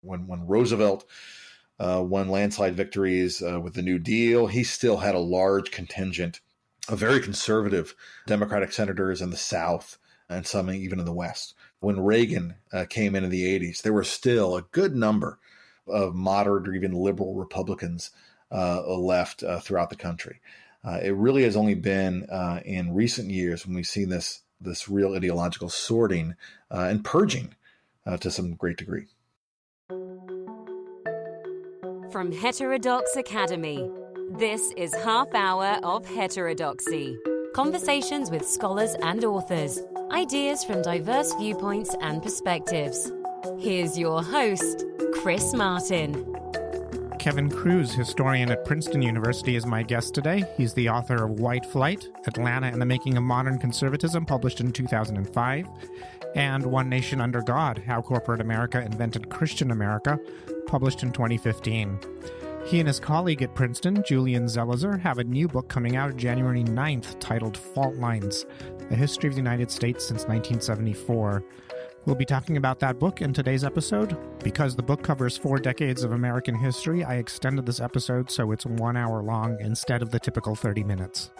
When Roosevelt won landslide victories with the New Deal, he still had a large contingent of very conservative Democratic senators in the South and some even in the West. When Reagan came in the 80s, there were still a good number of moderate or even liberal Republicans left throughout the country. It really has only been in recent years when we've seen this real ideological sorting and purging to some great degree. From Heterodox Academy, this is Half Hour of Heterodoxy. Conversations with scholars and authors, ideas from diverse viewpoints and perspectives. Here's your host, Chris Martin. Kevin Kruse, historian at Princeton University, is my guest today. He's the author of White Flight, Atlanta and the Making of Modern Conservatism, published in 2005, and One Nation Under God, How Corporate America Invented Christian America, published in 2015. He and his colleague at Princeton, Julian Zelizer, have a new book coming out January 9th titled Fault Lines, A History of the United States Since 1974. We'll be talking about that book in today's episode. Because the book covers 4 decades of American history, I extended this episode so it's 1 hour long instead of the typical 30 minutes.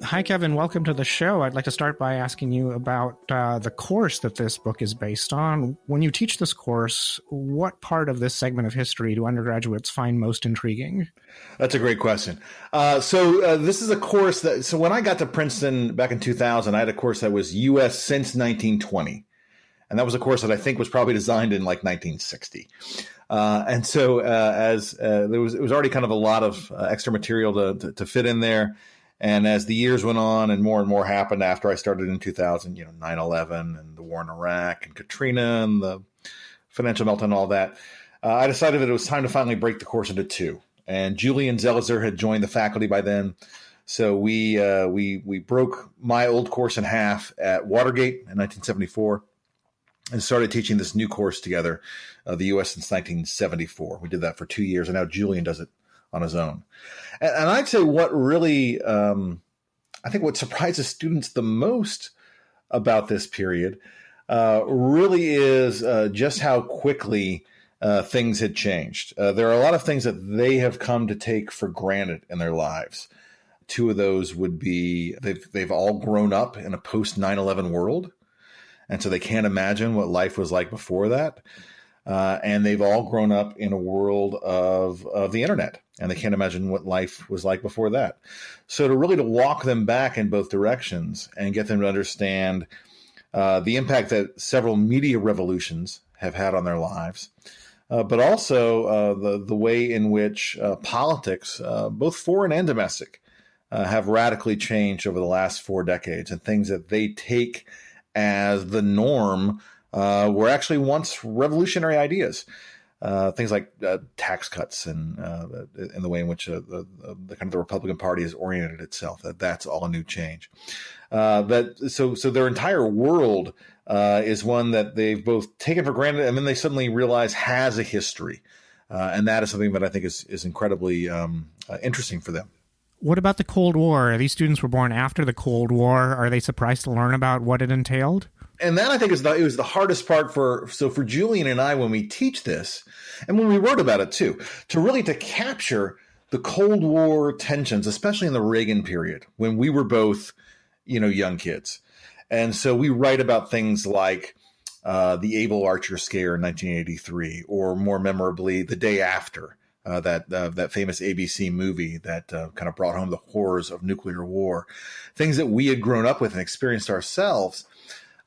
Hi, Kevin. Welcome to the show. I'd like to start by asking you about the course that this book is based on. When you teach this course, what part of this segment of history do undergraduates find most intriguing? That's a great question. So this is a course so when I got to Princeton back in 2000, I had a course that was U.S. since 1920. And that was a course that I think was probably designed in like 1960. And so it was already kind of a lot of extra material to fit in there. And as the years went on and more happened after I started in 2000, 9/11 and the war in Iraq and Katrina and the financial meltdown and all that, I decided that it was time to finally break the course into 2. And Julian Zelizer had joined the faculty by then. So we broke my old course in half at Watergate in 1974 and started teaching this new course together, the U.S. since 1974. We did that for 2 years, and now Julian does it on his own. And I'd say what really, I think what surprises students the most about this period really is just how quickly things had changed. There are a lot of things that they have come to take for granted in their lives. 2 of those would be they've all grown up in a post 9/11 world, and so they can't imagine what life was like before that. And they've all grown up in a world of the internet, and they can't imagine what life was like before that. So to walk them back in both directions and get them to understand the impact that several media revolutions have had on their lives, but also the way in which politics, both foreign and domestic, have radically changed over the last 4 decades, and things that they take as the norm were actually once revolutionary ideas. Things like tax cuts and the way in which the kind of the Republican Party has oriented itself. That's all a new change. So their entire world is one that they've both taken for granted, and then they suddenly realize has a history, and that is something that I think is incredibly interesting for them. What about the Cold War? These students were born after the Cold War. Are they surprised to learn about what it entailed? And that, I think, it was the hardest part for Julian and I when we teach this, and when we wrote about it too, to capture the Cold War tensions, especially in the Reagan period when we were both, young kids. And so we write about things like the Able Archer scare in 1983, or more memorably, The Day After, that famous ABC movie that kind of brought home the horrors of nuclear war. Things that we had grown up with and experienced ourselves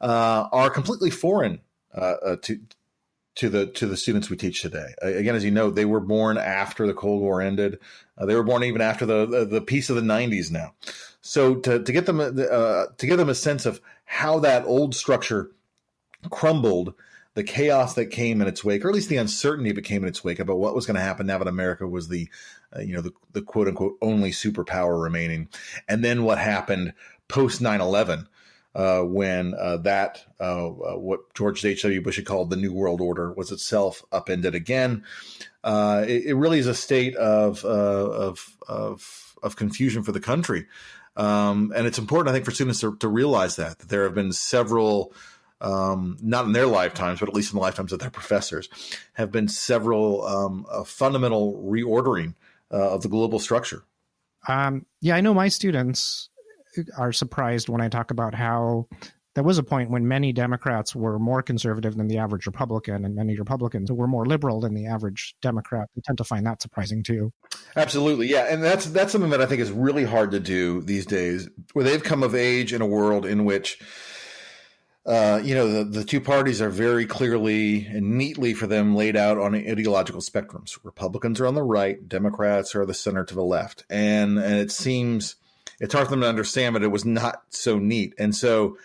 are completely foreign to the students we teach today. Again, as you know, they were born after the Cold War ended. They were born even after the peace of the 90s now. So to give them a sense of how that old structure crumbled, the chaos that came in its wake, or at least the uncertainty that came in its wake about what was going to happen now that America was the quote unquote only superpower remaining, and then what happened post 9/11. When what George H.W. Bush had called the New World Order was itself upended again. It really is a state of confusion for the country. And it's important, I think, for students to realize that there have been several not in their lifetimes, but at least in the lifetimes of their professors, have been several fundamental reordering of the global structure. Yeah, I know my students are surprised when I talk about how there was a point when many Democrats were more conservative than the average Republican, and many Republicans were more liberal than the average Democrat. They tend to find that surprising too. Absolutely, yeah, and that's something that I think is really hard to do these days, where they've come of age in a world in which, the two parties are very clearly and neatly for them laid out on ideological spectrums. Republicans are on the right, Democrats are the center to the left, and it seems it's hard for them to understand, but it was not so neat, and so.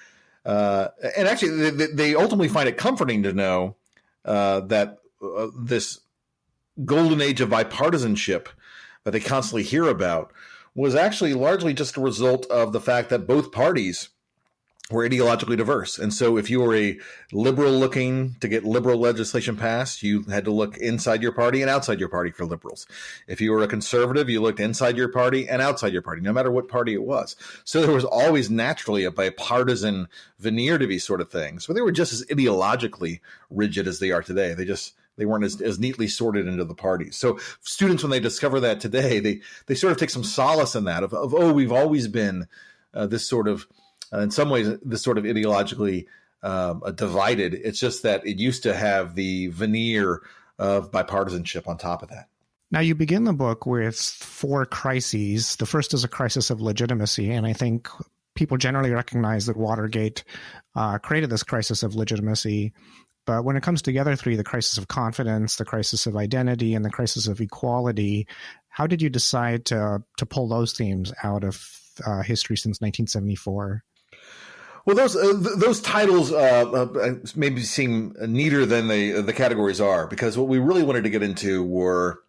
And actually, they ultimately find it comforting to know that this golden age of bipartisanship that they constantly hear about was actually largely just a result of the fact that both parties were ideologically diverse. And so if you were a liberal looking to get liberal legislation passed, you had to look inside your party and outside your party for liberals. If you were a conservative, you looked inside your party and outside your party, no matter what party it was. So there was always naturally a bipartisan veneer to these sort of things, but they were just as ideologically rigid as they are today. They weren't as neatly sorted into the parties. So students, when they discover that today, they sort of take some solace in that of we've always been this sort of, in some ways, this sort of ideologically divided. It's just that it used to have the veneer of bipartisanship on top of that. Now, you begin the book with 4 crises. The first is a crisis of legitimacy, and I think people generally recognize that Watergate created this crisis of legitimacy. But when it comes to the other 3, the crisis of confidence, the crisis of identity, and the crisis of equality, how did you decide to pull those themes out of history since 1974? Well, those titles maybe seem neater than the categories are, because what we really wanted to get into were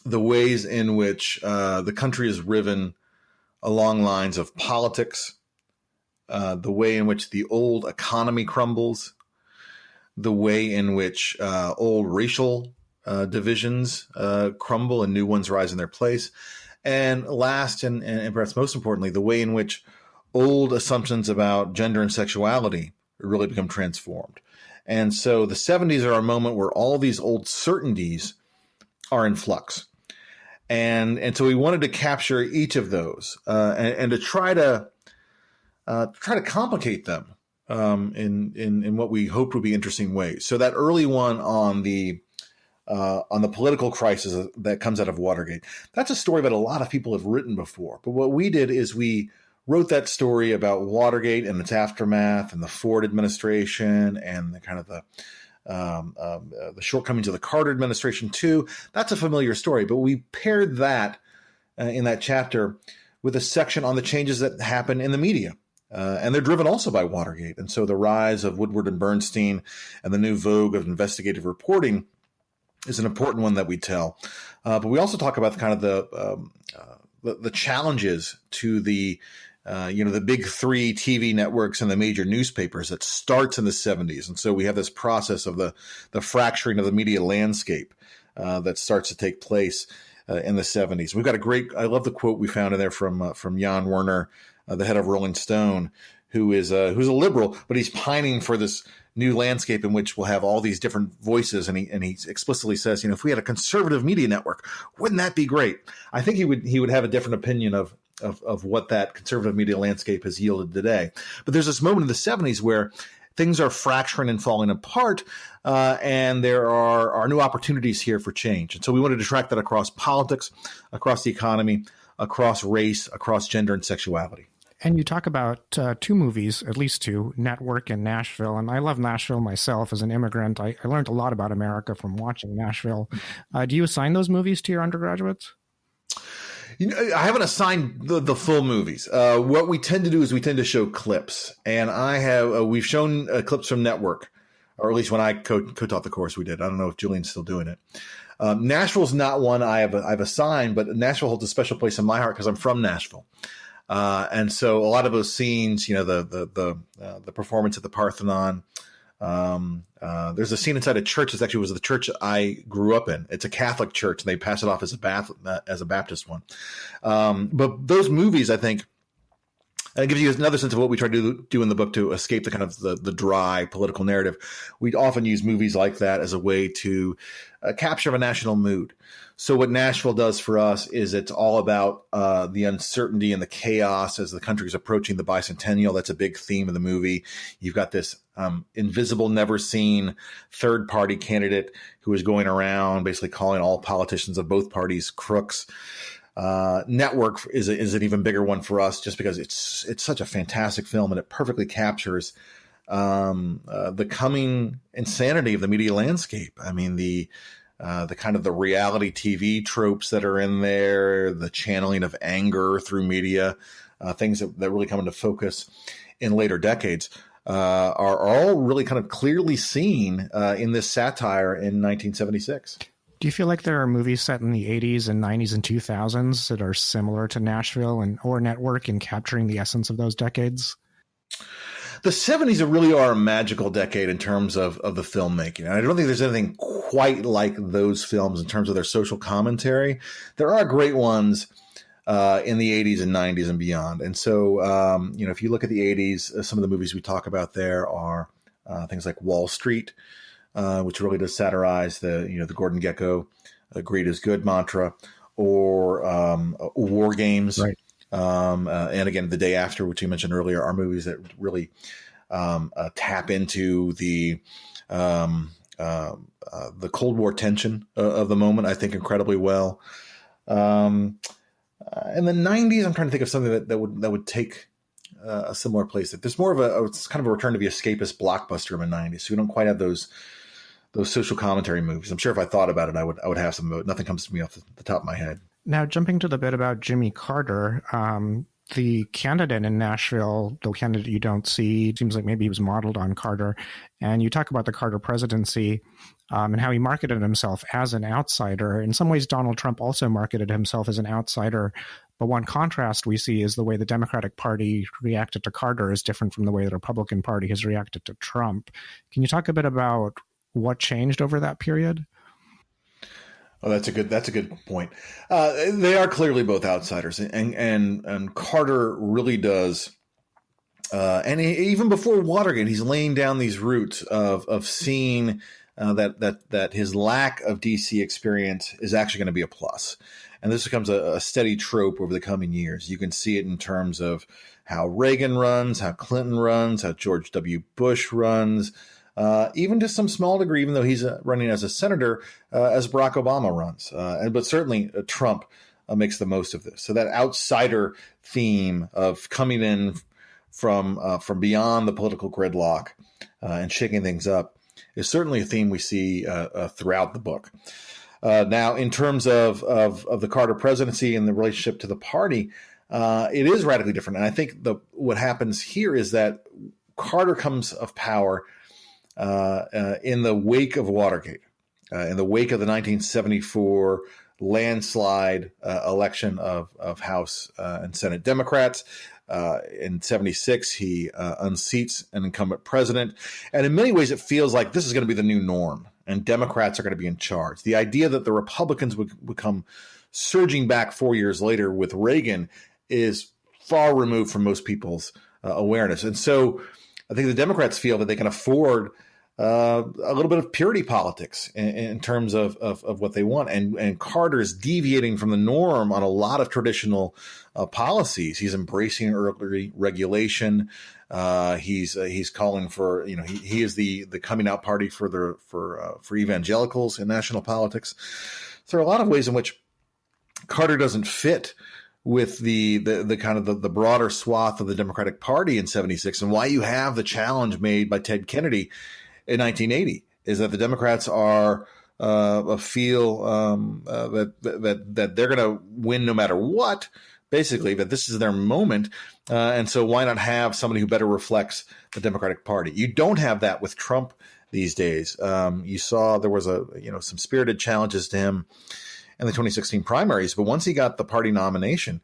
the ways in which the country is riven along lines of politics, the way in which the old economy crumbles, the way in which old racial divisions crumble and new ones rise in their place, and last and perhaps most importantly, the way in which old assumptions about gender and sexuality really become transformed. And so the 70s are a moment where all these old certainties are in flux. And so we wanted to capture each of those and to try to complicate them in what we hoped would be interesting ways. So that early one on the political crisis that comes out of Watergate, that's a story that a lot of people have written before. But what we did is we wrote that story about Watergate and its aftermath and the Ford administration and the kind of the shortcomings of the Carter administration too. That's a familiar story, but we paired that in that chapter with a section on the changes that happen in the media. And they're driven also by Watergate. And so the rise of Woodward and Bernstein and the new vogue of investigative reporting is an important one that we tell. But we also talk about kind of the challenges to the big 3 TV networks and the major newspapers that starts in the 70s. And so we have this process of the fracturing of the media landscape that starts to take place in the 70s. We've got I love the quote we found in there from Jan Werner, the head of Rolling Stone, who's a liberal, but he's pining for this new landscape in which we'll have all these different voices. And he explicitly says, if we had a conservative media network, wouldn't that be great? I think he would have a different opinion of what that conservative media landscape has yielded today. But there's this moment in the 70s where things are fracturing and falling apart, and there are new opportunities here for change. And so we wanted to track that across politics, across the economy, across race, across gender and sexuality. And you talk about 2 movies, at least 2, Network and Nashville. And I love Nashville myself as an immigrant. I learned a lot about America from watching Nashville. Do you assign those movies to your undergraduates? I haven't assigned the full movies. What we tend to do is we tend to show clips. And we've shown clips from Network, or at least when I co-taught the course we did. I don't know if Julian's still doing it. Nashville's not one I've assigned, but Nashville holds a special place in my heart because I'm from Nashville. And so a lot of those scenes, the performance at the Parthenon, there's a scene inside a church. It actually was the church I grew up in. It's a Catholic church, and they pass it off as a Baptist one. But those movies, I think, And it gives you another sense of what we try to do in the book to escape the kind of the dry political narrative. We often use movies like that as a way to capture a national mood. So what Nashville does for us is it's all about the uncertainty and the chaos as the country is approaching the bicentennial. That's a big theme of the movie. You've got this invisible, never seen third party candidate who is going around basically calling all politicians of both parties crooks. Network is an even bigger one for us just because it's such a fantastic film and it perfectly captures the coming insanity of the media landscape. I mean, the kind of the reality TV tropes that are in there, the channeling of anger through media, things that really come into focus in later decades, are all really kind of clearly seen in this satire in 1976. Do you feel like there are movies set in the 80s and 90s and 2000s that are similar to Nashville or Network in capturing the essence of those decades? The 70s really are a magical decade in terms of the filmmaking. And I don't think there's anything quite like those films in terms of their social commentary. There are great ones in the 80s and 90s and beyond. And so, if you look at the 80s, some of the movies we talk about there are things like Wall Street, which really does satirize the Gordon Gekko great is good mantra, or War Games. Right. And again, The Day After, which you mentioned earlier, are movies that really tap into the Cold War tension of the moment, I think, incredibly well. In the 90s, I'm trying to think of something that would take a similar place. There's more of it's kind of a return to the escapist blockbuster in the 90s. So we don't quite have those social commentary movies. I'm sure if I thought about it, I would have some, but nothing comes to me off the top of my head. Now, jumping to the bit about Jimmy Carter, the candidate in Nashville, the candidate you don't see, seems like maybe he was modeled on Carter. And you talk about the Carter presidency and how he marketed himself as an outsider. In some ways, Donald Trump also marketed himself as an outsider. But one contrast we see is the way the Democratic Party reacted to Carter is different from the way the Republican Party has reacted to Trump. Can you talk a bit about what changed over that period? Oh, that's a good point. They are clearly both outsiders, and Carter really does. And even before Watergate, he's laying down these roots of seeing that his lack of DC experience is actually going to be a plus. And this becomes a steady trope over the coming years. You can see it in terms of how Reagan runs, how Clinton runs, how George W. Bush runs. Even to some small degree, even though he's running as a senator, as Barack Obama runs. But certainly Trump makes the most of this. So that outsider theme of coming in from beyond the political gridlock and shaking things up is certainly a theme we see throughout the book. Now, in terms of the Carter presidency and the relationship to the party, it is radically different. And I think what happens here is that Carter comes of power in the wake of Watergate, in the wake of the 1974 landslide election of House and Senate Democrats. In 76, he unseats an incumbent president. And in many ways, it feels like this is going to be the new norm, and Democrats are going to be in charge. The idea that the Republicans would come surging back 4 years later with Reagan is far removed from most people's awareness. And so I think the Democrats feel that they can afford a little bit of purity politics in terms of what they want. And Carter is deviating from the norm on a lot of traditional policies. He's embracing early regulation. He's calling for, he is the coming out party for evangelicals in national politics. So there are a lot of ways in which Carter doesn't fit with the kind of the broader swath of the Democratic Party in 76, and why you have the challenge made by Ted Kennedy in 1980 is that the Democrats are feel that they're going to win no matter what, basically, that this is their moment. And so why not have somebody who better reflects the Democratic Party? You don't have that with Trump these days. You saw there was some spirited challenges to him in the 2016 primaries, but once he got the party nomination,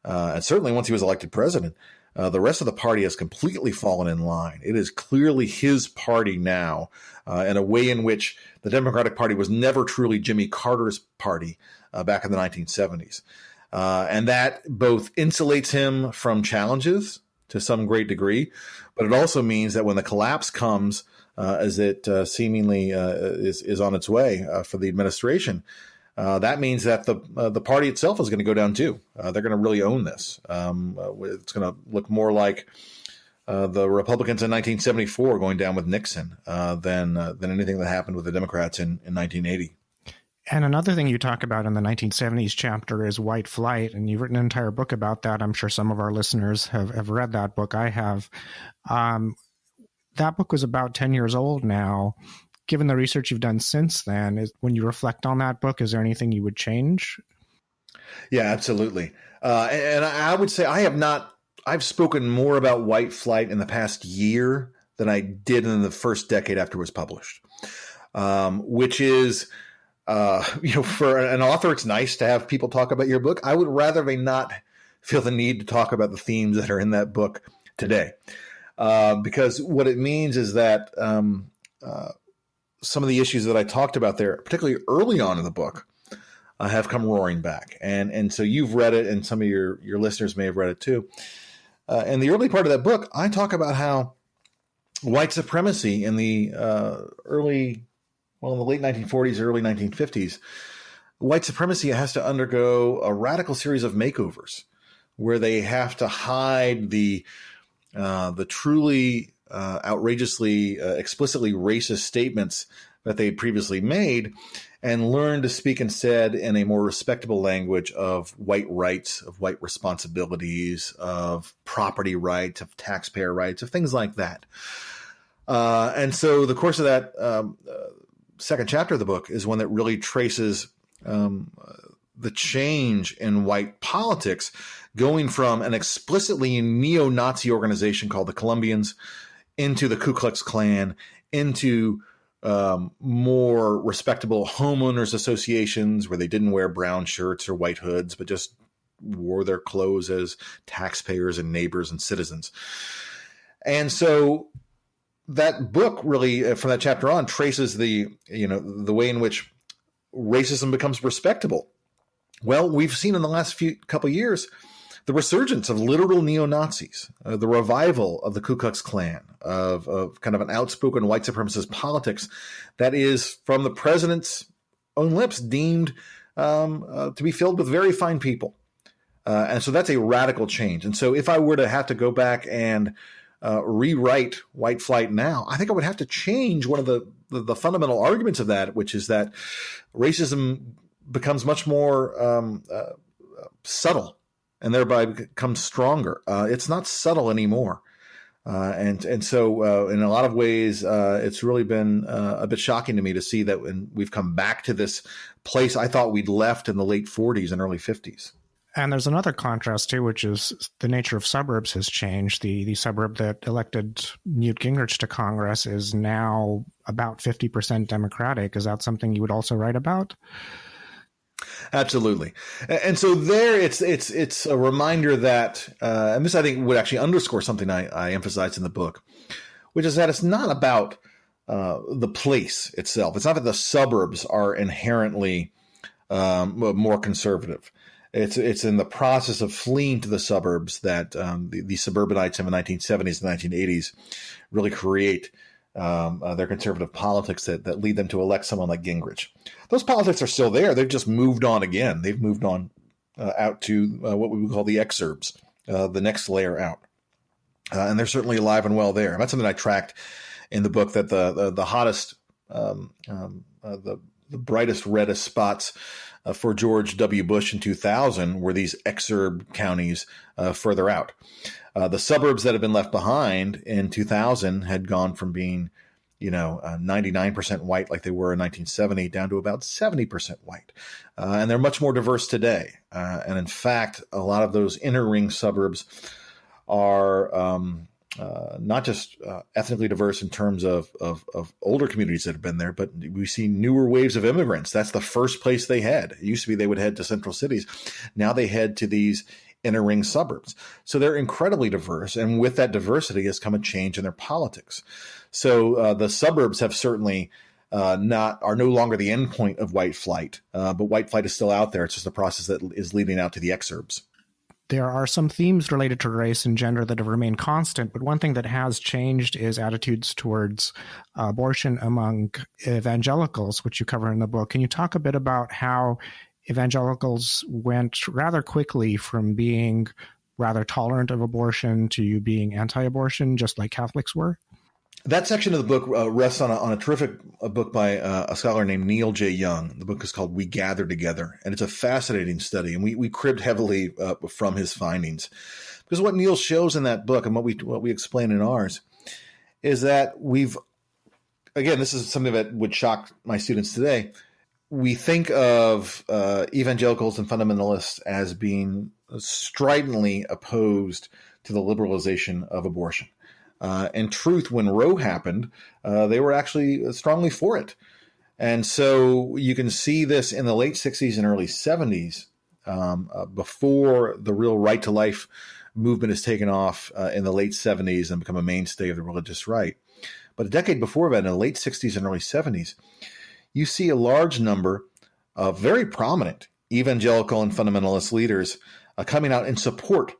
and certainly once he was elected president, the rest of the party has completely fallen in line. It is clearly his party now, in a way in which the Democratic Party was never truly Jimmy Carter's party back in the 1970s. And that both insulates him from challenges to some great degree, but it also means that when the collapse comes, as it seemingly is on its way for the administration, that means that the party itself is going to go down too. They're going to really own this. It's going to look more like the Republicans in 1974 going down with Nixon than anything that happened with the Democrats in 1980. And another thing you talk about in the 1970s chapter is white flight, and you've written an entire book about that. I'm sure some of our listeners have read that book. I have. That book was about 10 years old now. Given the research you've done since then, when you reflect on that book, is there anything you would change? Yeah, absolutely. And I would say I've spoken more about white flight in the past year than I did in the first decade after it was published, which is, for an author, it's nice to have people talk about your book. I would rather they not feel the need to talk about the themes that are in that book today, because what it means is that some of the issues that I talked about there, particularly early on in the book, have come roaring back. And so you've read it, and some of your listeners may have read it too. In the early part of that book, I talk about how white supremacy in the in the late 1940s, early 1950s, white supremacy has to undergo a radical series of makeovers where they have to hide the truly outrageously, explicitly racist statements that they had previously made, and learn to speak instead in a more respectable language of white rights, of white responsibilities, of property rights, of taxpayer rights, of things like that. And so the course of that second chapter of the book is one that really traces the change in white politics, going from an explicitly neo-Nazi organization called the Columbians into the Ku Klux Klan, into more respectable homeowners associations where they didn't wear brown shirts or white hoods, but just wore their clothes as taxpayers and neighbors and citizens. And so that book really, from that chapter on, traces the way in which racism becomes respectable. Well, we've seen in the last couple of years the resurgence of literal neo-Nazis, the revival of the Ku Klux Klan, of kind of an outspoken white supremacist politics that is, from the president's own lips, deemed to be filled with very fine people. And so that's a radical change. And so if I were to have to go back and rewrite white flight now, I think I would have to change one of the fundamental arguments of that, which is that racism becomes much more subtle and thereby becomes stronger. It's not subtle anymore. And so in a lot of ways, it's really been a bit shocking to me to see that when we've come back to this place I thought we'd left in the late 40s and early 50s. And there's another contrast too, which is the nature of suburbs has changed. The suburb that elected Newt Gingrich to Congress is now about 50% Democratic. Is that something you would also write about? Absolutely. And so there it's a reminder that, and this I think would actually underscore something I emphasized in the book, which is that it's not about the place itself. It's not that the suburbs are inherently more conservative. It's in the process of fleeing to the suburbs that the suburbanites in the 1970s and 1980s really create their conservative politics that lead them to elect someone like Gingrich. Those politics are still there. They've just moved on again. They've moved on out to what we would call the exurbs, the next layer out. And they're certainly alive and well there. And that's something I tracked in the book, that the hottest, the brightest, reddest spots for George W. Bush in 2000 were these exurb counties further out. The suburbs that had been left behind in 2000 had gone from being, 99% white like they were in 1970 down to about 70% white. And they're much more diverse today. And in fact, a lot of those inner ring suburbs are not just ethnically diverse in terms of older communities that have been there, but we see newer waves of immigrants. That's the first place they head. It used to be they would head to central cities. Now they head to these inner ring suburbs. So they're incredibly diverse. And with that diversity has come a change in their politics. So the suburbs have certainly are no longer the end point of white flight, but white flight is still out there. It's just a process that is leading out to the exurbs. there are some themes related to race and gender that have remained constant, but one thing that has changed is attitudes towards abortion among evangelicals, which you cover in the book. Can you talk a bit about how evangelicals went rather quickly from being rather tolerant of abortion to you being anti-abortion, just like Catholics were? That section of the book rests on a terrific book by a scholar named Neil J. Young. The book is called We Gather Together, and it's a fascinating study, and we cribbed heavily from his findings. Because what Neil shows in that book and what we explain in ours is that this is something that would shock my students today. We think of evangelicals and fundamentalists as being stridently opposed to the liberalization of abortion. In truth, when Roe happened, they were actually strongly for it. And so you can see this in the late 60s and early 70s, before the real right to life movement has taken off in the late 70s and become a mainstay of the religious right. But a decade before that, in the late 60s and early 70s, you see a large number of very prominent evangelical and fundamentalist leaders coming out in support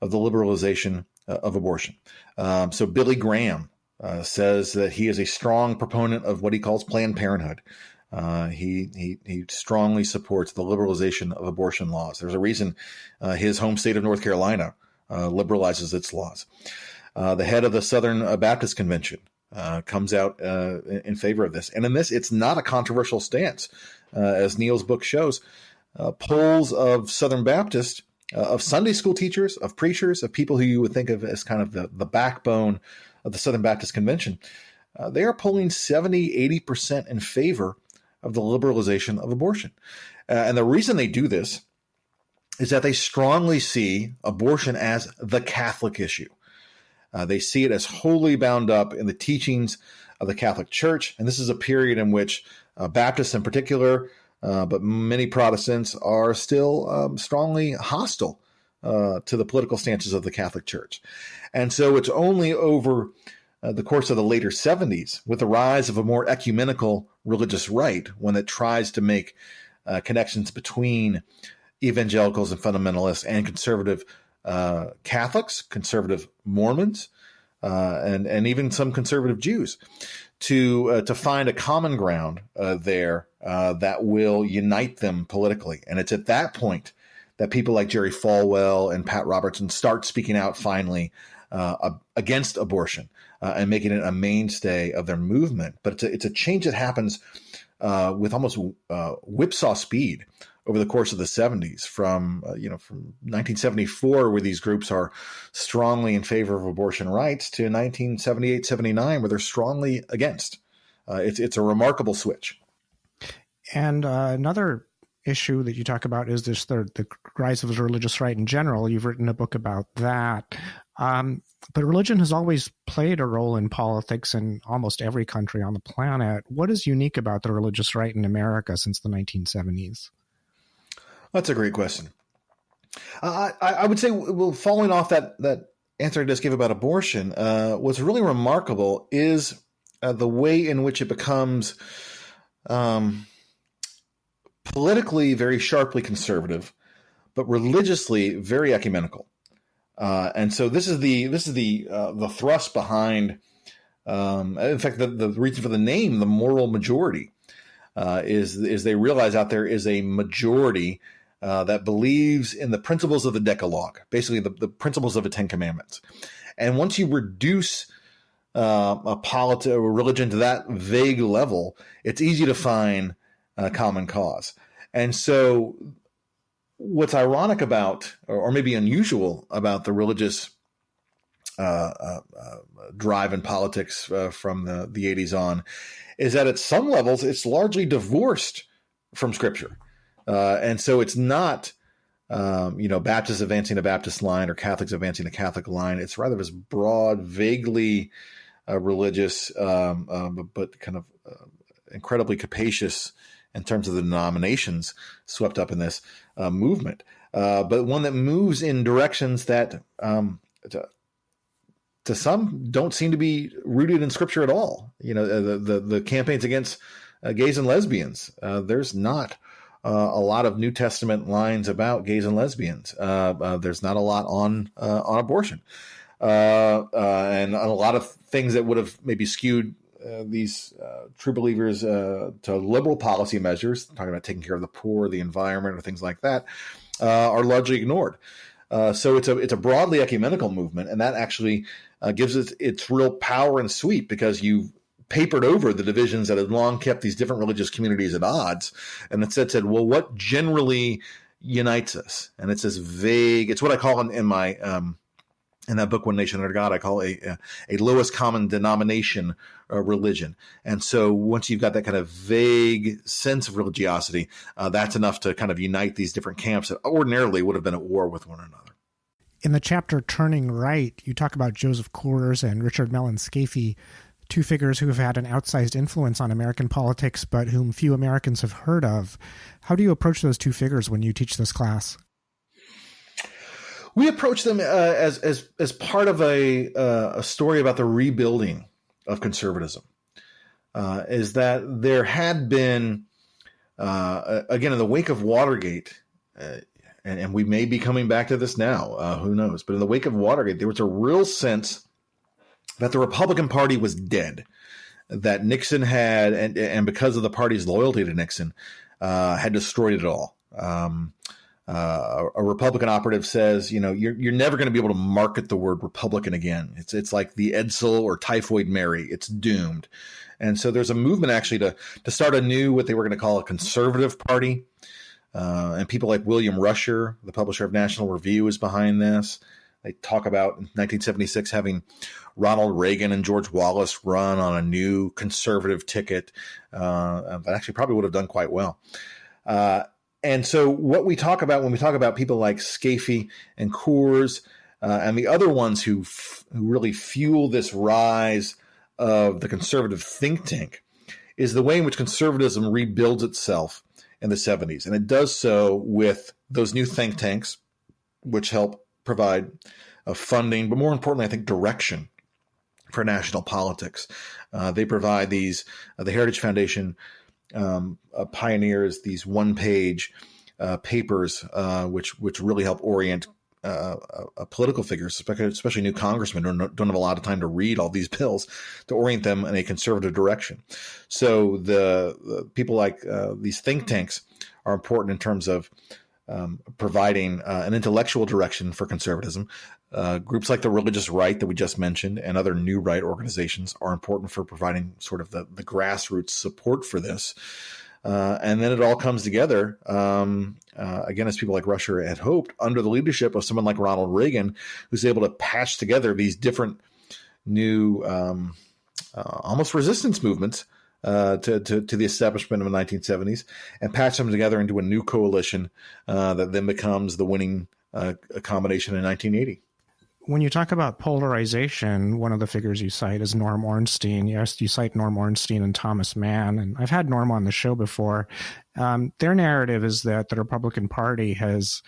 of the liberalization of abortion. So Billy Graham says that he is a strong proponent of what he calls Planned Parenthood. He strongly supports the liberalization of abortion laws. There's a reason his home state of North Carolina liberalizes its laws. The head of the Southern Baptist Convention comes out in favor of this. And in this, it's not a controversial stance. As Neil's book shows, polls of Southern Baptists, of Sunday school teachers, of preachers, of people who you would think of as kind of the backbone of the Southern Baptist Convention, they are polling 70, 80% in favor of the liberalization of abortion. And the reason they do this is that they strongly see abortion as the Catholic issue. They see it as wholly bound up in the teachings of the Catholic Church. And this is a period in which Baptists in particular, but many Protestants are still strongly hostile to the political stances of the Catholic Church. And so it's only over the course of the later 70s, with the rise of a more ecumenical religious right, one that tries to make connections between evangelicals and fundamentalists and conservative Catholics, conservative Mormons, and even some conservative Jews, to find a common ground there that will unite them politically. And it's at that point that people like Jerry Falwell and Pat Robertson start speaking out finally against abortion and making it a mainstay of their movement. But it's a change that happens with almost whipsaw speed over the course of the 70s, from 1974, where these groups are strongly in favor of abortion rights, to 1978, 79, where they're strongly against. It's a remarkable switch. And another issue that you talk about is this the rise of the religious right in general. You've written a book about that. But religion has always played a role in politics in almost every country on the planet. What is unique about the religious right in America since the 1970s? That's a great question. I would say, well, following off that answer I just gave about abortion, what's really remarkable is the way in which it becomes politically very sharply conservative, but religiously very ecumenical. And so this is the thrust behind. In fact, the reason for the name, the moral majority, is they realize out there is a majority that believes in the principles of the Decalogue, basically the principles of the Ten Commandments. And once you reduce a religion to that vague level, it's easy to find a common cause. And so what's ironic about, or maybe unusual about, the religious drive in politics from the 80s on, is that at some levels it's largely divorced from Scripture. And so it's not, Baptists advancing a Baptist line or Catholics advancing a Catholic line. It's rather this broad, vaguely religious, but kind of incredibly capacious in terms of the denominations swept up in this movement. But one that moves in directions that to some don't seem to be rooted in Scripture at all. The campaigns against gays and lesbians, there's not a lot of New Testament lines about gays and lesbians. There's not a lot on abortion, and a lot of things that would have maybe skewed these true believers to liberal policy measures, talking about taking care of the poor, the environment, or things like that, are largely ignored. So it's a broadly ecumenical movement, and that actually gives it its real power and sweep, because you've papered over the divisions that had long kept these different religious communities at odds, and instead said, well, what generally unites us? And it's this vague, it's what I call in my in that book, One Nation Under God, I call a lowest common denomination religion. And so once you've got that kind of vague sense of religiosity, that's enough to kind of unite these different camps that ordinarily would have been at war with one another. In the chapter Turning Right, you talk about Joseph Coors and Richard Mellon Scaife, two figures who have had an outsized influence on American politics, but whom few Americans have heard of. How do you approach those two figures when you teach this class? We approach them as part of a story about the rebuilding of conservatism. Is that there had been, again, in the wake of Watergate, and we may be coming back to this now, who knows? But in the wake of Watergate, there was a real sense that the Republican Party was dead, that Nixon had, and because of the party's loyalty to Nixon, had destroyed it all. A Republican operative says, you're never going to be able to market the word Republican again. It's like the Edsel or Typhoid Mary. It's doomed. And so there's a movement actually to start anew what they were going to call a conservative party. And people like William Rusher, the publisher of National Review, is behind this. They talk about in 1976 having Ronald Reagan and George Wallace run on a new conservative ticket. That actually probably would have done quite well. And so what we talk about when we talk about people like Scaife and Coors and the other ones who really fuel this rise of the conservative think tank is the way in which conservatism rebuilds itself in the 70s. And it does so with those new think tanks, which help provide funding, but more importantly, I think, direction for national politics. They provide the Heritage Foundation pioneers these one-page papers, which really help orient political figures, especially new congressmen who don't have a lot of time to read all these bills, to orient them in a conservative direction. So the people like these think tanks are important in terms of providing an intellectual direction for conservatism. Groups like the Religious Right that we just mentioned and other new right organizations are important for providing sort of the grassroots support for this. And then it all comes together, again, as people like Rusher had hoped, under the leadership of someone like Ronald Reagan, who's able to patch together these different new almost resistance movements to the establishment of the 1970s and patch them together into a new coalition that then becomes the winning combination in 1980. When you talk about polarization, one of the figures you cite is Norm Ornstein. Yes, you cite Norm Ornstein and Thomas Mann, and I've had Norm on the show before. Their narrative is that the Republican Party has,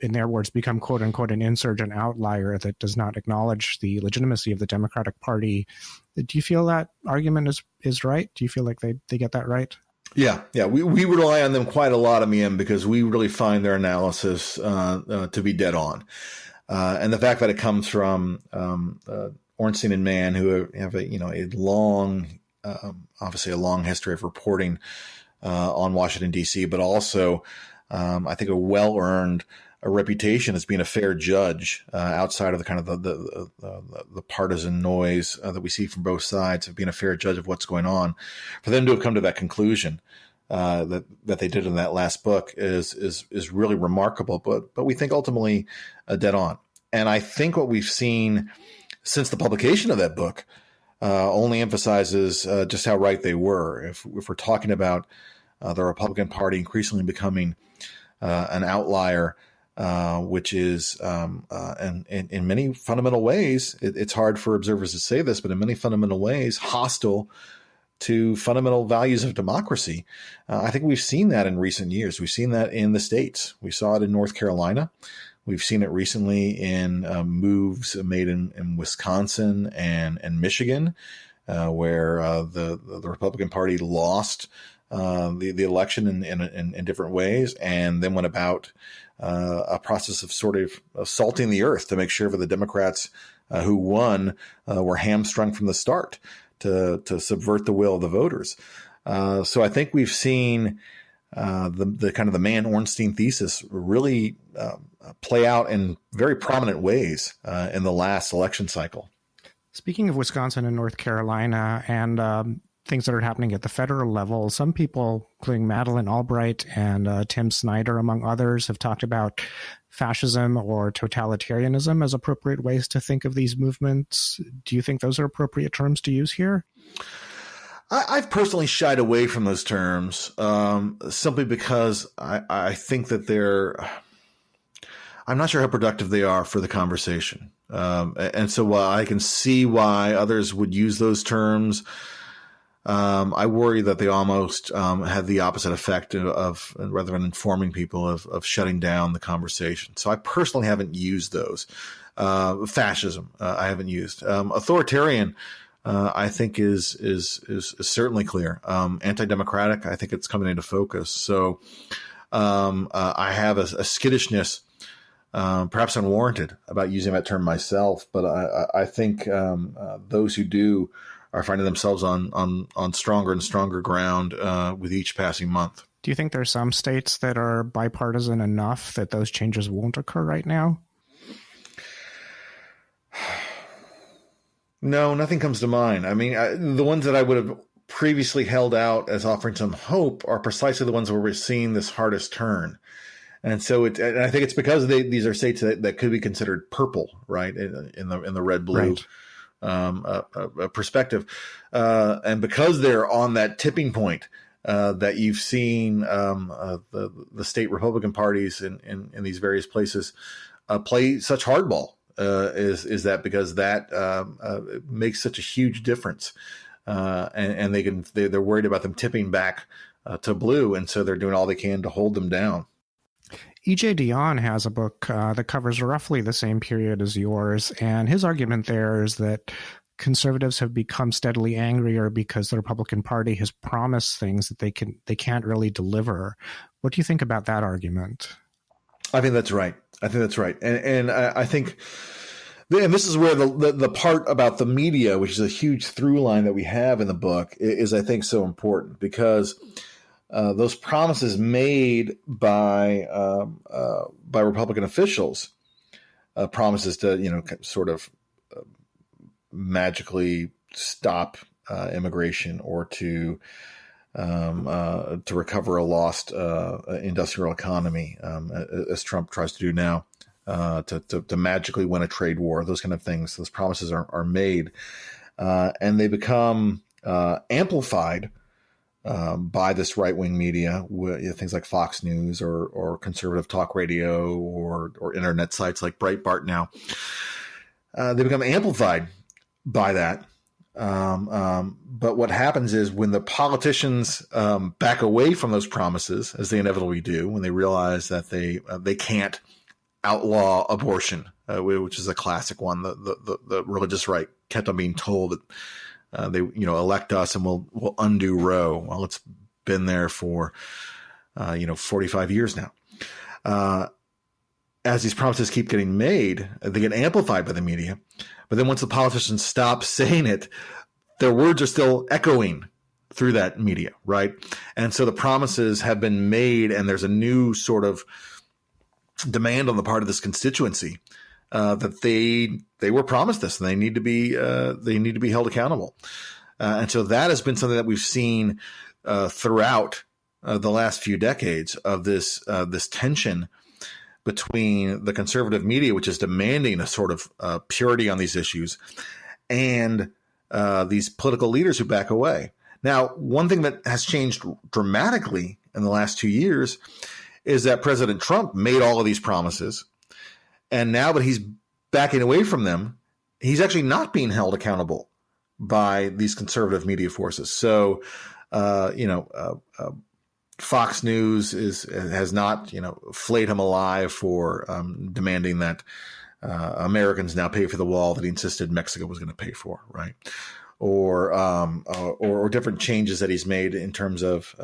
in their words, become quote-unquote an insurgent outlier that does not acknowledge the legitimacy of the Democratic Party. Do you feel that argument is right? Do you feel like they get that right? Yeah. We rely on them quite a lot, Amiem, because we really find their analysis to be dead on. And the fact that it comes from Ornstein and Mann, who have a long, obviously a long history of reporting on Washington, D.C., but also I think a well-earned reputation as being a fair judge outside of the kind of the partisan noise that we see from both sides, of being a fair judge of what's going on. For them to have come to that conclusion that they did in that last book is really remarkable, but we think ultimately dead on. And I think what we've seen since the publication of that book only emphasizes just how right they were. If we're talking about the Republican Party increasingly becoming an outlier, which is, and in many fundamental ways, it's hard for observers to say this, but in many fundamental ways, hostile to fundamental values of democracy. I think we've seen that in recent years. We've seen that in the states. We saw it in North Carolina. We've seen it recently in moves made in Wisconsin and Michigan, where the Republican Party lost the election in different ways, and then went about a process of sort of salting the earth to make sure that the Democrats who won were hamstrung from the start to subvert the will of the voters. So I think we've seen the kind of the Mann Ornstein thesis really play out in very prominent ways in the last election cycle. Speaking of Wisconsin and North Carolina and things that are happening at the federal level, some people, including Madeleine Albright and Tim Snyder, among others, have talked about fascism or totalitarianism as appropriate ways to think of these movements. Do you think those are appropriate terms to use here? I've personally shied away from those terms simply because I think that I'm not sure how productive they are for the conversation. And so while I can see why others would use those terms, I worry that they almost have the opposite effect of rather than informing people of shutting down the conversation. So I personally haven't used those. Fascism, I haven't used. Authoritarian, I think is certainly clear. Anti-democratic, I think it's coming into focus. So I have a skittishness, perhaps unwarranted, about using that term myself. But I think those who do are finding themselves on stronger and stronger ground with each passing month. Do you think there's some states that are bipartisan enough that those changes won't occur right now? No, nothing comes to mind. I mean, the ones that I would have previously held out as offering some hope are precisely the ones where we're seeing this hardest turn. And so and I think it's because these are states that could be considered purple, right, in the red-blue perspective. And because they're on that tipping point that you've seen the state Republican parties in these various places play such hardball. Is that because that makes such a huge difference, and they're worried about them tipping back to blue, and so they're doing all they can to hold them down. E.J. Dionne has a book that covers roughly the same period as yours, and his argument there is that conservatives have become steadily angrier because the Republican Party has promised things that they can't really deliver. What do you think about that argument? I think that's right. And I think, and this is where the part about the media, which is a huge through line that we have in the book, is I think so important because those promises made by Republican officials, promises to sort of magically stop immigration or to recover a lost industrial economy, as Trump tries to do now, to magically win a trade war, those kind of things. Those promises are made, and they become amplified by this right-wing media, things like Fox News or conservative talk radio or internet sites like Breitbart now. They become amplified by that. But what happens is when the politicians back away from those promises, as they inevitably do, when they realize that they can't outlaw abortion, which is a classic one, the religious right kept on being told that they elect us and we'll undo Roe. Well, it's been there for 45 years now. As these promises keep getting made, they get amplified by the media. But then once the politicians stop saying it, their words are still echoing through that media, right? And so the promises have been made, and there's a new sort of demand on the part of this constituency that they were promised this, and they need to be held accountable. And so that has been something that we've seen throughout the last few decades of this tension between the conservative media, which is demanding a sort of purity on these issues, and these political leaders who back away. Now, one thing that has changed dramatically in the last 2 years is that President Trump made all of these promises, and now that he's backing away from them, he's actually not being held accountable by these conservative media forces. So, Fox News has not, flayed him alive for demanding that Americans now pay for the wall that he insisted Mexico was going to pay for, right? or different changes that he's made in terms of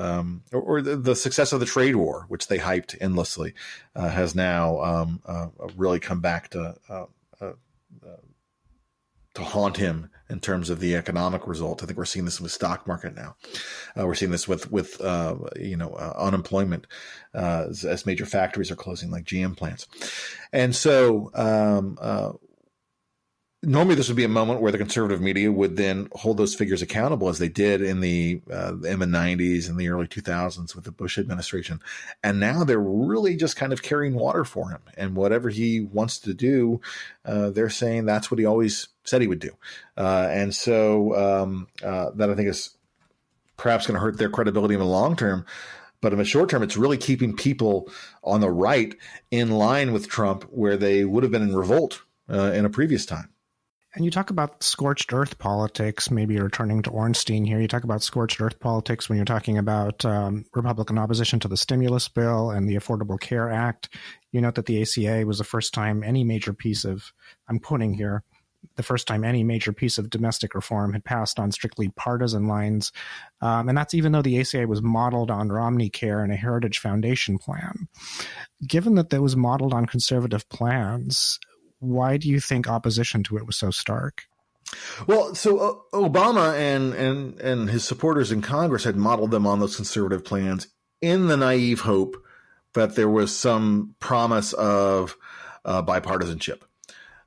or the success of the trade war, which they hyped endlessly, has now really come back to haunt him in terms of the economic result. I think we're seeing this with stock market now. We're seeing this with unemployment as major factories are closing, like GM plants. And so normally this would be a moment where the conservative media would then hold those figures accountable, as they did in the 90s and the early 2000s with the Bush administration. And now they're really just kind of carrying water for him. And whatever he wants to do, they're saying that's what he always said he would do. And so that I think is perhaps going to hurt their credibility in the long term. But in the short term, it's really keeping people on the right in line with Trump, where they would have been in revolt in a previous time. And you talk about scorched earth politics, maybe returning to Ornstein here. You talk about scorched earth politics when you're talking about Republican opposition to the stimulus bill and the Affordable Care Act. You note that the ACA was the first time any major piece of, I'm quoting here, the first time any major piece of domestic reform had passed on strictly partisan lines. And that's even though the ACA was modeled on Romney Care and a Heritage Foundation plan. Given that that was modeled on conservative plans, why do you think opposition to it was so stark? Well, so Obama and his supporters in Congress had modeled them on those conservative plans in the naive hope that there was some promise of bipartisanship,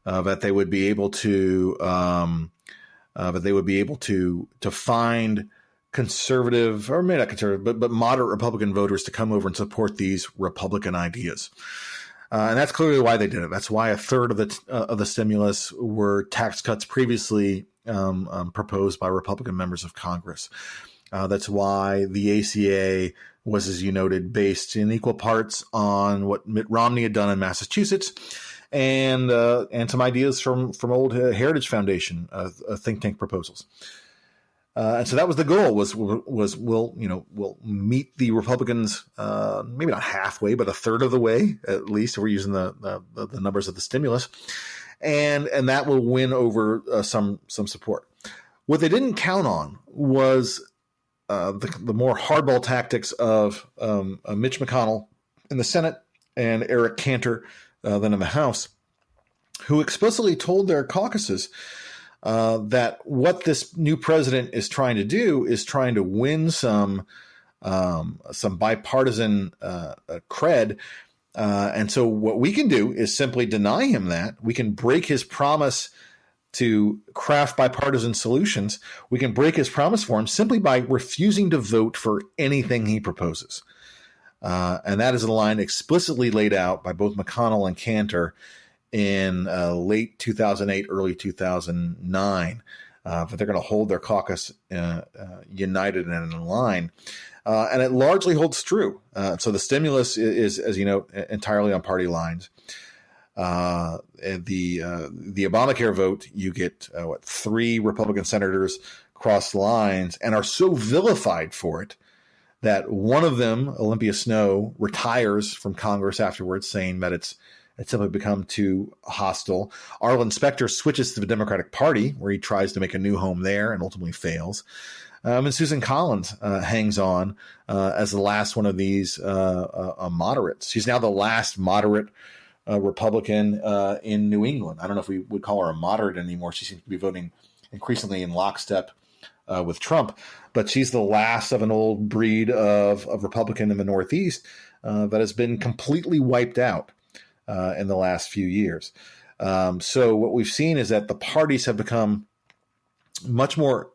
that they would be able to find conservative, or maybe not conservative, but moderate Republican voters to come over and support these Republican ideas. And that's clearly why they did it. That's why a third of the stimulus were tax cuts previously proposed by Republican members of Congress. That's why the ACA was, as you noted, based in equal parts on what Mitt Romney had done in Massachusetts, and some ideas from old Heritage Foundation think tank proposals. And so that was the goal: was we'll meet the Republicans, maybe not halfway, but a third of the way at least. We're using the numbers of the stimulus, and that will win over some support. What they didn't count on was the more hardball tactics of Mitch McConnell in the Senate and Eric Cantor then in the House, who explicitly told their caucuses that what this new president is trying to do is trying to win some bipartisan cred. And so what we can do is simply deny him that. We can break his promise to craft bipartisan solutions. We can break his promise for him simply by refusing to vote for anything he proposes. And that is a line explicitly laid out by both McConnell and Cantor in late 2008, early 2009, but they're going to hold their caucus united and in line. And it largely holds true. So the stimulus is, as you know, entirely on party lines. The Obamacare vote, you get 3 Republican senators cross lines and are so vilified for it that one of them, Olympia Snowe, retires from Congress afterwards, saying that it's simply become too hostile. Arlen Specter switches to the Democratic Party, where he tries to make a new home there and ultimately fails. And Susan Collins hangs on as the last one of these moderates. She's now the last moderate Republican in New England. I don't know if we would call her a moderate anymore. She seems to be voting increasingly in lockstep with Trump. But she's the last of an old breed of Republican in the Northeast that has been completely wiped out in the last few years. So what we've seen is that the parties have become much more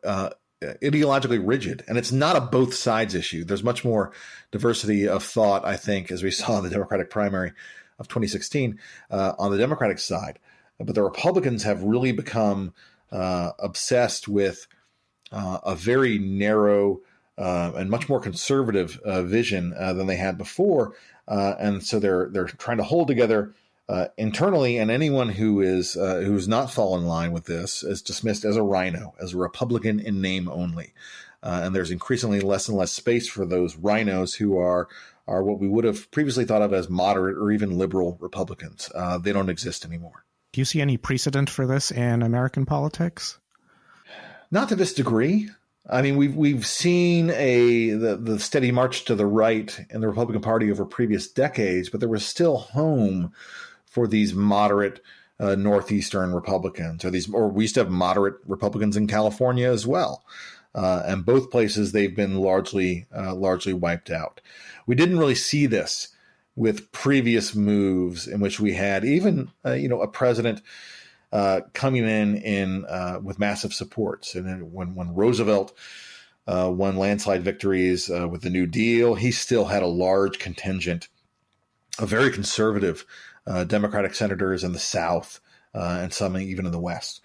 ideologically rigid, and it's not a both sides issue. There's much more diversity of thought, I think, as we saw in the Democratic primary of 2016 on the Democratic side. But the Republicans have really become obsessed with a very narrow and much more conservative vision than they had before. And so they're trying to hold together internally, and anyone who's not fallen in line with this is dismissed as a rhino, as a Republican in name only. And there's increasingly less and less space for those rhinos who are what we would have previously thought of as moderate or even liberal Republicans. They don't exist anymore. Do you see any precedent for this in American politics? Not to this degree. I mean, we've seen the steady march to the right in the Republican Party over previous decades, but there was still home for these moderate northeastern Republicans, or we used to have moderate Republicans in California as well. And both places they've been largely wiped out. We didn't really see this with previous moves in which we had even a president coming in with massive supports. And then when Roosevelt won landslide victories with the New Deal, he still had a large contingent of very conservative Democratic senators in the South and some even in the West.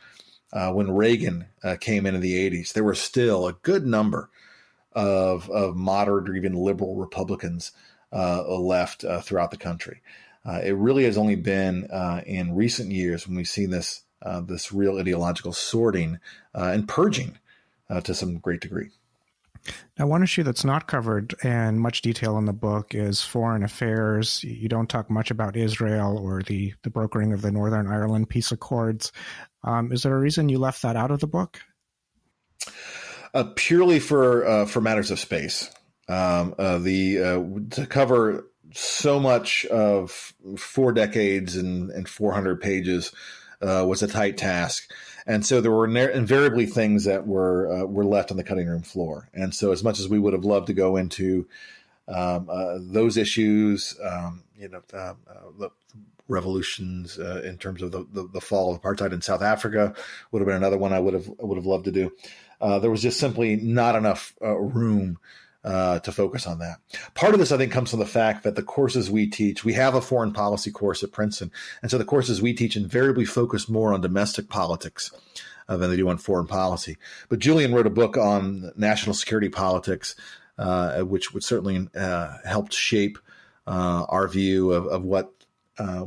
When Reagan came in the 80s, there were still a good number of moderate or even liberal Republicans left throughout the country. It really has only been in recent years when we've seen this real ideological sorting and purging to some great degree. Now, one issue that's not covered in much detail in the book is foreign affairs. You don't talk much about Israel or the brokering of the Northern Ireland peace accords. Is there a reason you left that out of the book? Purely for matters of space. To cover so much of 4 decades and 400 pages was a tight task. And so there were invariably things that were left on the cutting room floor. And so as much as we would have loved to go into those issues, the revolutions in terms of the fall of apartheid in South Africa would have been another one I would have loved to do. There was just simply not enough room to focus on that. Part of this, I think, comes from the fact that the courses we teach, we have a foreign policy course at Princeton. And so the courses we teach invariably focus more on domestic politics than they do on foreign policy. But Julian wrote a book on national security politics, which would certainly helped shape our view of what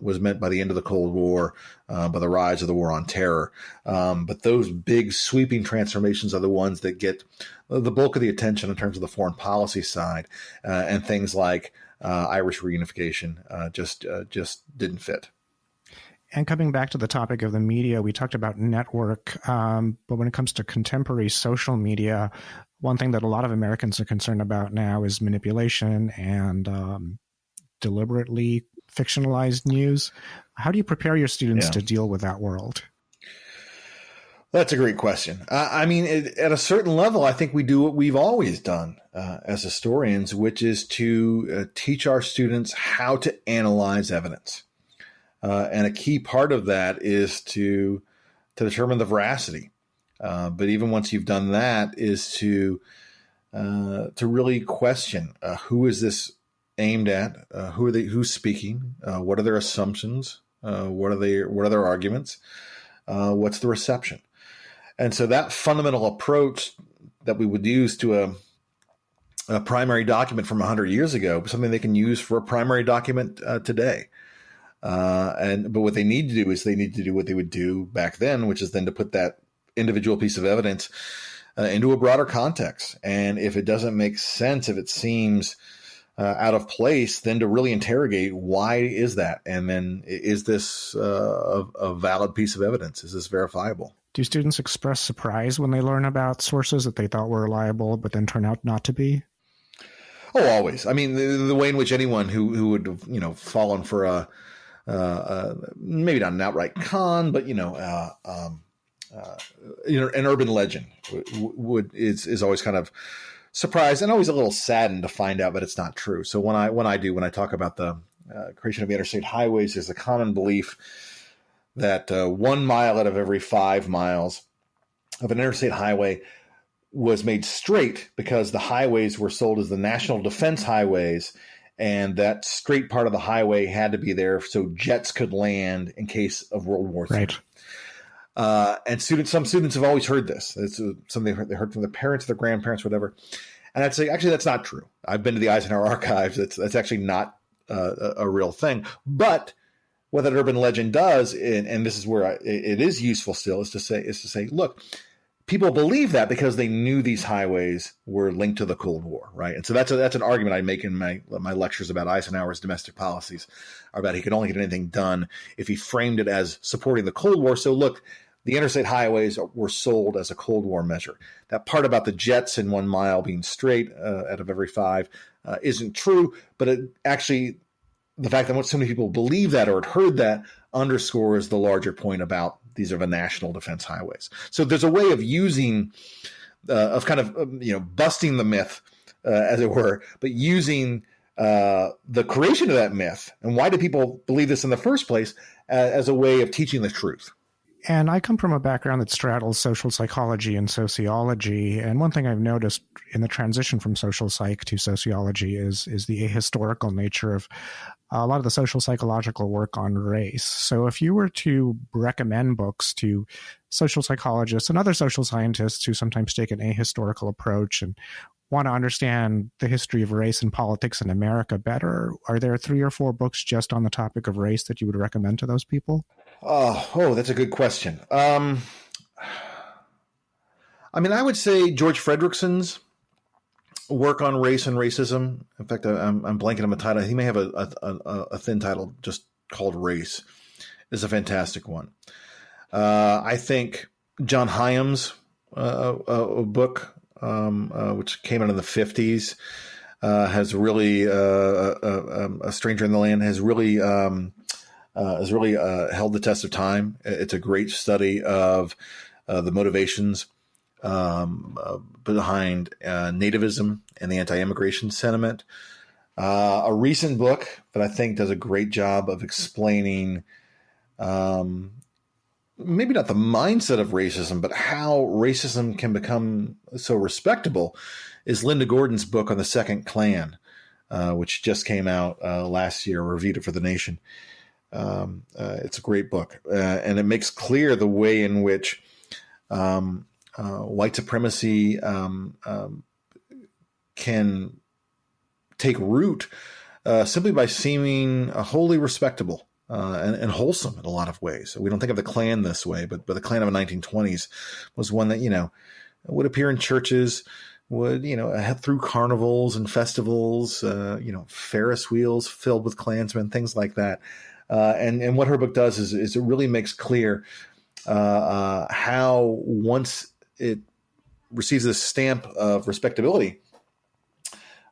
was meant by the end of the Cold War, by the rise of the war on terror. But those big sweeping transformations are the ones that get the bulk of the attention in terms of the foreign policy side, and things like Irish reunification just didn't fit. And coming back to the topic of the media, we talked about network, but when it comes to contemporary social media, one thing that a lot of Americans are concerned about now is manipulation and deliberately fictionalized news. How do you prepare your students to deal with that world? That's a great question. I mean, at a certain level, I think we do what we've always done as historians, which is to teach our students how to analyze evidence. And a key part of that is to determine the veracity. But even once you've done that, is to really question who is this aimed at? Who are they? Who's speaking? What are their assumptions? What are their arguments? What's the reception? And so that fundamental approach that we would use to a primary document from 100 years ago, something they can use for a primary document today. But what they need to do is they need to do what they would do back then, which is then to put that individual piece of evidence into a broader context. And if it doesn't make sense, if it seems out of place, then to really interrogate, why is that? And then, is this a valid piece of evidence? Is this verifiable? Do students express surprise when they learn about sources that they thought were reliable, but then turn out not to be? Oh, always. I mean, the way in which anyone who would have, fallen for a maybe not an outright con, but an urban legend is always kind of surprised and always a little saddened to find out that it's not true. So when I talk about the creation of the interstate highways, there's a common belief that 1 mile out of every 5 miles of an interstate highway was made straight because the highways were sold as the National Defense Highways, and that straight part of the highway had to be there so jets could land in case of World War III. Right. And some students have always heard this. It's something they heard from their parents, their grandparents, whatever. And I'd say, actually, that's not true. I've been to the Eisenhower archives. That's actually not a real thing. But what that urban legend does, and this is where it is useful still, is to say, look, people believe that because they knew these highways were linked to the Cold War, right? And so that's an argument I make in my lectures about Eisenhower's domestic policies, or about he could only get anything done if he framed it as supporting the Cold War. So look, the interstate highways were sold as a Cold War measure. That part about the jets in 1 mile being straight out of every 5 isn't true, but it actually, the fact that so many people believe that or had heard that underscores the larger point about these are the national defense highways. So there's a way of using, of kind of, busting the myth, as it were, but using the creation of that myth and why do people believe this in the first place as a way of teaching the truth. And I come from a background that straddles social psychology and sociology. And one thing I've noticed in the transition from social psych to sociology is the ahistorical nature of a lot of the social psychological work on race. So if you were to recommend books to social psychologists and other social scientists who sometimes take an ahistorical approach and want to understand the history of race and politics in America better, are there 3 or 4 books just on the topic of race that you would recommend to those people? Oh, that's a good question. I would say George Fredrickson's work on race and racism. In fact, I'm blanking on the title. He may have a thin title just called Race. Is a fantastic one. I think John Hyam's book, which came out in the 50s, has really A Stranger in the Land has really held the test of time. It's a great study of the motivations behind nativism and the anti-immigration sentiment. A recent book that I think does a great job of explaining maybe not the mindset of racism, but how racism can become so respectable is Linda Gordon's book on the Second Klan, which just came out last year, reviewed it for The Nation. It's a great book, and it makes clear the way in which white supremacy can take root simply by seeming wholly respectable and wholesome in a lot of ways. We don't think of the Klan this way, but the Klan of the 1920s was one that, would appear in churches, would, head through carnivals and festivals, Ferris wheels filled with Klansmen, things like that. And what her book does is it really makes clear how once it receives this stamp of respectability,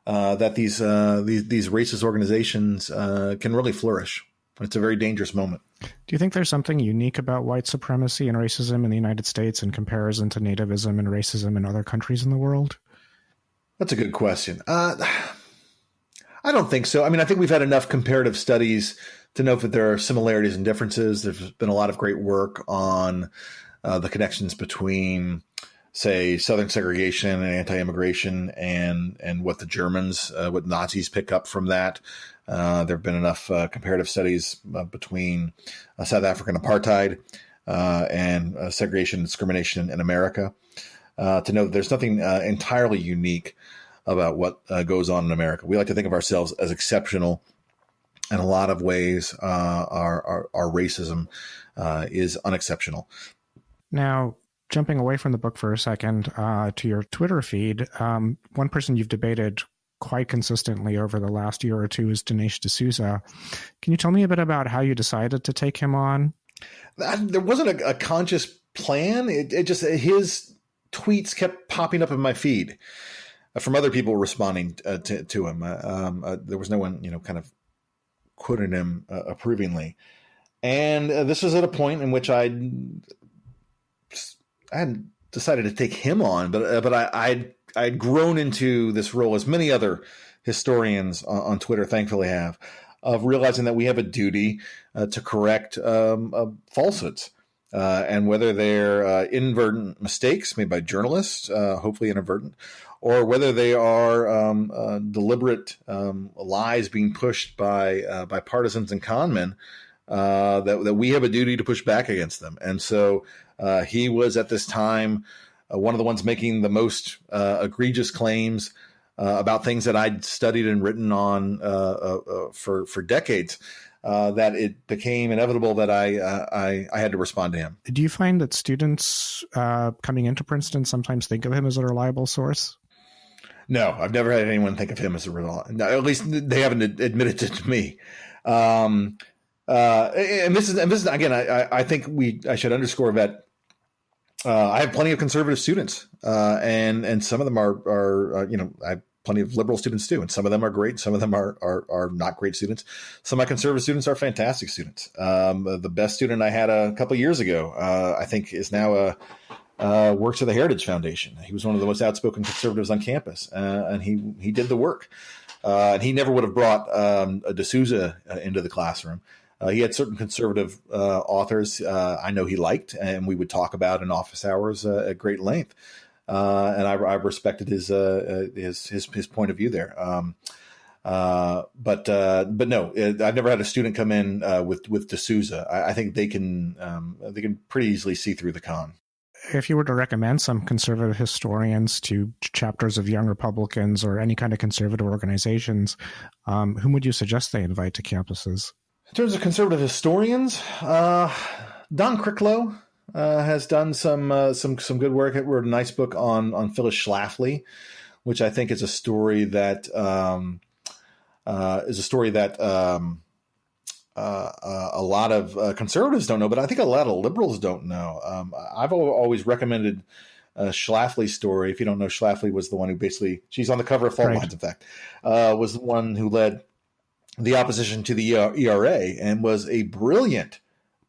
that these racist organizations can really flourish. It's a very dangerous moment. Do you think there's something unique about white supremacy and racism in the United States in comparison to nativism and racism in other countries in the world? That's a good question. I don't think so. I think we've had enough comparative studies to know that there are similarities and differences. There's been a lot of great work on the connections between, say, Southern segregation and anti-immigration and what the Germans, what Nazis pick up from that. There have been enough comparative studies between South African apartheid and segregation and discrimination in America to know that there's nothing entirely unique about what goes on in America. We like to think of ourselves as exceptional. In a lot of ways, our racism is unexceptional. Now, jumping away from the book for a second to your Twitter feed, one person you've debated quite consistently over the last year or two is Dinesh D'Souza. Can you tell me a bit about how you decided to take him on? There wasn't a conscious plan. It just, his tweets kept popping up in my feed from other people responding to him. There was no one, kind of quoting him approvingly. And this was at a point in which I hadn't decided to take him on, but I'd grown into this role, as many other historians on Twitter thankfully have, of realizing that we have a duty to correct falsehoods. And whether they're inadvertent mistakes made by journalists, hopefully inadvertent, or whether they are deliberate lies being pushed by partisans and conmen, that we have a duty to push back against them. And so he was at this time one of the ones making the most egregious claims about things that I'd studied and written on for decades. That it became inevitable that I had to respond to him. Do you find that students coming into Princeton sometimes think of him as a reliable source? No, I've never had anyone think of him as a reliable. At least they haven't admitted it to me. And this is again. I think I should underscore that I have plenty of conservative students, and some of them are I have plenty of liberal students too, and some of them are great. Some of them are not great students. Some of my conservative students are fantastic students. The best student I had a couple of years ago, I think, is now works at the Heritage Foundation. He was one of the most outspoken conservatives on campus, and he did the work. And he never would have brought a D'Souza into the classroom. He had certain conservative authors I know he liked, and we would talk about in office hours at great length. And I respected his point of view there. But no, I've never had a student come in with D'Souza. I think they can pretty easily see through the con. If you were to recommend some conservative historians to chapters of Young Republicans or any kind of conservative organizations, whom would you suggest they invite to campuses? In terms of conservative historians, Don Cricklow has done some good work. He wrote a nice book on Phyllis Schlafly, which I think is a story that a lot of conservatives don't know, but I think a lot of liberals don't know. I've always recommended Schlafly's story. If you don't know, Schlafly was the one who she's on the cover of Fault Lines, in fact, was the one who led the opposition to the ERA and was a brilliant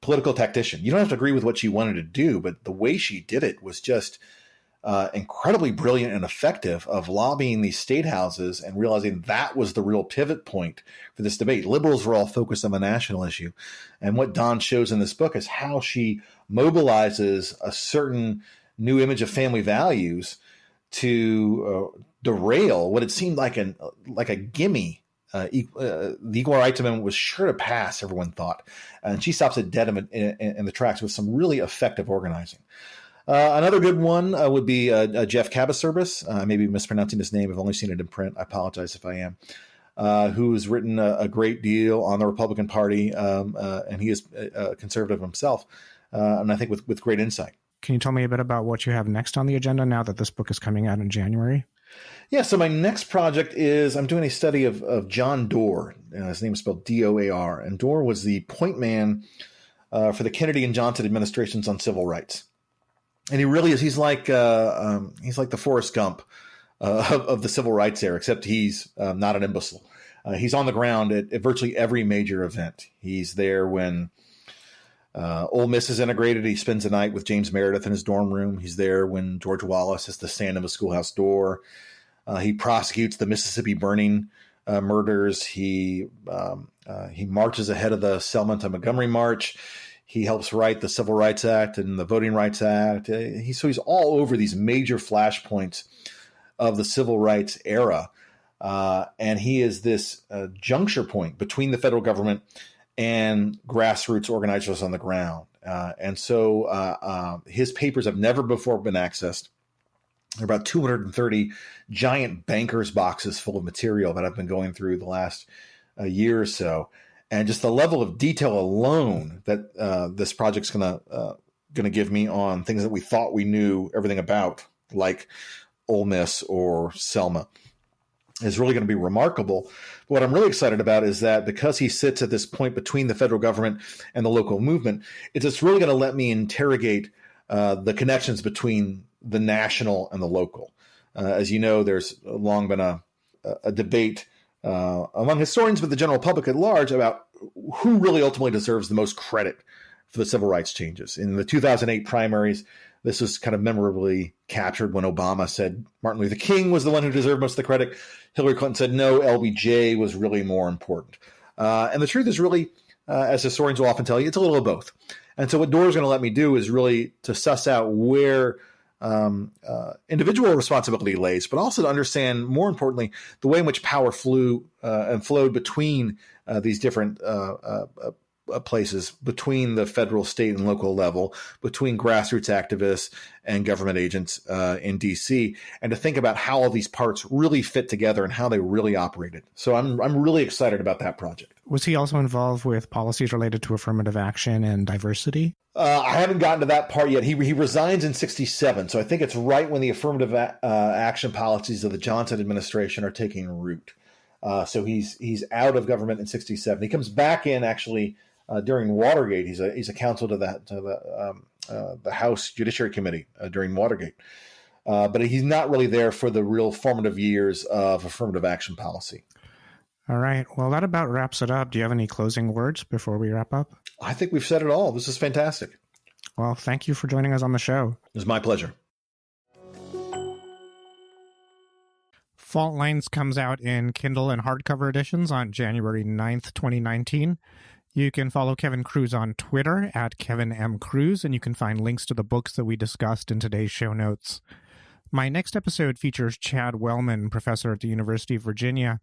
political tactician. You don't have to agree with what she wanted to do, but the way she did it was just incredibly brilliant and effective of lobbying these state houses and realizing that was the real pivot point for this debate. Liberals were all focused on the national issue. And what Don shows in this book is how she mobilizes a certain new image of family values to derail what it seemed like a gimme. The Equal Rights Amendment was sure to pass, everyone thought. And she stops it dead in the tracks with some really effective organizing. Another good one would be Jeff Cabaservice. I may be mispronouncing his name. I've only seen it in print. I apologize if I am. Who's written a great deal on the Republican Party, and he is a conservative himself, and I think with great insight. Can you tell me a bit about what you have next on the agenda now that this book is coming out in January? Yeah, so my next project is I'm doing a study of John Doar. His name is spelled D-O-A-R, and Doar was the point man for the Kennedy and Johnson administrations on civil rights. And he really is. He's like the Forrest Gump of the civil rights era, except he's not an imbecile. He's on the ground at virtually every major event. He's there when Ole Miss is integrated. He spends the night with James Meredith in his dorm room. He's there when George Wallace has to stand in the schoolhouse door. He prosecutes the Mississippi burning murders. He marches ahead of the Selma to Montgomery March. He helps write the Civil Rights Act and the Voting Rights Act. He's all over these major flashpoints of the civil rights era. And he is this juncture point between the federal government and grassroots organizers on the ground. And so his papers have never before been accessed. There are about 230 giant banker's boxes full of material that I've been going through the last year or so. And just the level of detail alone that this project's gonna give me on things that we thought we knew everything about, like Ole Miss or Selma, is really going to be remarkable. But what I'm really excited about is that because he sits at this point between the federal government and the local movement, it's really going to let me interrogate the connections between the national and the local. As you know, there's long been a debate among historians, but the general public at large, about who really ultimately deserves the most credit for the civil rights changes. In the 2008 primaries, this was kind of memorably captured when Obama said Martin Luther King was the one who deserved most of the credit. Hillary Clinton said, no, LBJ was really more important. And the truth is really, as historians will often tell you, it's a little of both. And so what Doar's going to let me do is really to suss out where individual responsibility lays, but also to understand, more importantly, the way in which power flowed between these different places, between the federal, state, and local level, between grassroots activists and government agents in D.C., and to think about how all these parts really fit together and how they really operated. So I'm really excited about that project. Was he also involved with policies related to affirmative action and diversity? I haven't gotten to that part yet. He resigns in 1967, so I think it's right when the affirmative action policies of the Johnson administration are taking root. So he's out of government in 1967. He comes back in actually during Watergate. He's a counsel to the the House Judiciary Committee during Watergate. But he's not really there for the real formative years of affirmative action policy. All right. Well, that about wraps it up. Do you have any closing words before we wrap up? I think we've said it all. This is fantastic. Well, thank you for joining us on the show. It was my pleasure. Fault Lines comes out in Kindle and hardcover editions on January 9th, 2019. You can follow Kevin Kruse on Twitter at Kevin M. Kruse, and you can find links to the books that we discussed in today's show notes. My next episode features Chad Wellman, professor at the University of Virginia.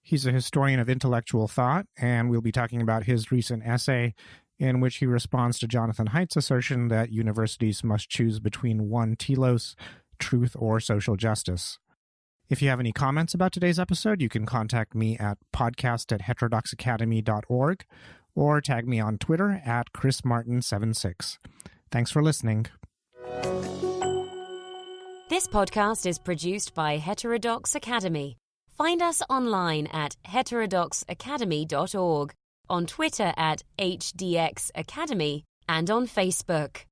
He's a historian of intellectual thought, and we'll be talking about his recent essay in which he responds to Jonathan Haidt's assertion that universities must choose between one telos, truth or social justice. If you have any comments about today's episode, you can contact me at podcast@heterodoxacademy.org or tag me on Twitter at ChrisMartin76. Thanks for listening. This podcast is produced by Heterodox Academy. Find us online at heterodoxacademy.org, on Twitter at HDX Academy, and on Facebook.